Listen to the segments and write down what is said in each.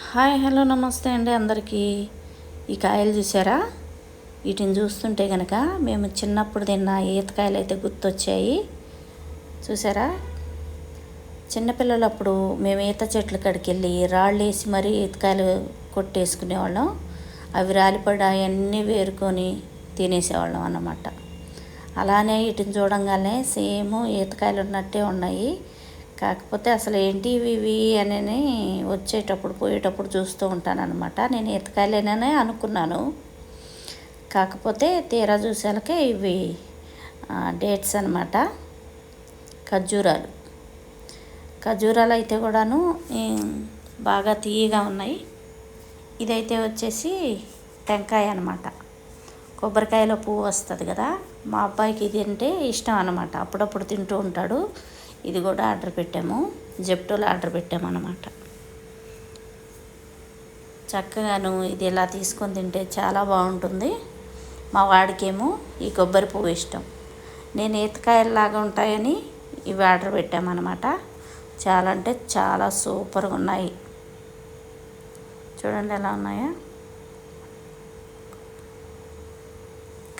Hi hello నమస్తే అండి అందరికీ. ఈ కాయలు చూసారా? వీటిని చూస్తుంటే కనుక మేము చిన్నప్పుడు తిన్న ఈతకాయలు అయితే గుర్తొచ్చాయి. చూసారా? చిన్నపిల్లలప్పుడు మేము ఈత చెట్ల కాడికి వెళ్ళి రాళ్ళు వేసి మరీ ఈతకాయలు కొట్టేసుకునేవాళ్ళం. అవి రాలిపడి అవన్నీ వేరుకొని తినేసేవాళ్ళం అన్నమాట. అలానే వీటిని చూడంగానే సేమ్ ఈతకాయలు ఉన్నట్టే ఉన్నాయి. కాకపోతే అసలు ఏంటి ఇవి అని వచ్చేటప్పుడు పోయేటప్పుడు చూస్తూ ఉంటాను అనమాట. నేను ఈతకాయలేననే అనుకున్నాను. కాకపోతే తీరా చూసాలకే ఇవి డేట్స్ అనమాట, ఖర్జూరాలు. ఖర్జూరాలు అయితే కూడాను బాగా తీయగా ఉన్నాయి. ఇదైతే వచ్చేసి టెంకాయ అనమాట. కొబ్బరికాయలో పువ్వు వస్తుంది కదా, మా అబ్బాయికి ఇది అంటే ఇష్టం అనమాట. అప్పుడప్పుడు తింటూ ఉంటాడు. ఇది కూడా ఆర్డర్ పెట్టాము, జెప్టోలో ఆర్డర్ పెట్టాము అన్నమాట. చక్కగాను ఇది ఇలా తీసుకొని తింటే చాలా బాగుంటుంది. మా వాడికేమో ఈ కొబ్బరి పువ్వు ఇష్టం. నేను ఈతకాయల్లాగా ఉంటాయని ఇవి ఆర్డర్ పెట్టామన్నమాట. చాలా అంటే చాలా సూపర్గా ఉన్నాయి. చూడండి ఎలా ఉన్నాయో.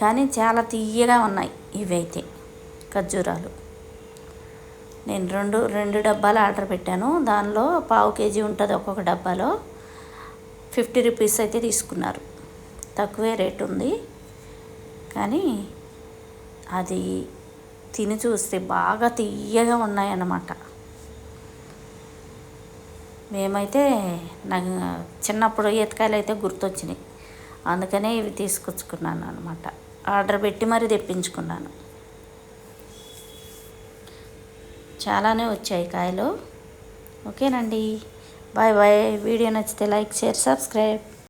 కానీ చాలా తీయగా ఉన్నాయి ఇవైతే ఖర్జూరాలు. నేను రెండు డబ్బాలు ఆర్డర్ పెట్టాను. దానిలో ½ కేజీ ఉంటుంది ఒక్కొక్క డబ్బాలో. 50 రూపీస్ అయితే తీసుకున్నారు. తక్కువే రేటు ఉంది. కానీ అది తిని చూస్తే బాగా తీయగా ఉన్నాయన్నమాట. మేమైతే నాకు చిన్నప్పుడు ఈతకాయలు అయితే గుర్తొచ్చినాయి. అందుకనే ఇవి తీసుకొచ్చుకున్నాను అనమాట. ఆర్డర్ పెట్టి మరీ తెప్పించుకున్నాను. చాలానే వచ్చాయి కాయలు. ఓకేనండి, బాయ్ బాయ్. వీడియో నచ్చితే లైక్, షేర్, సబ్స్క్రైబ్.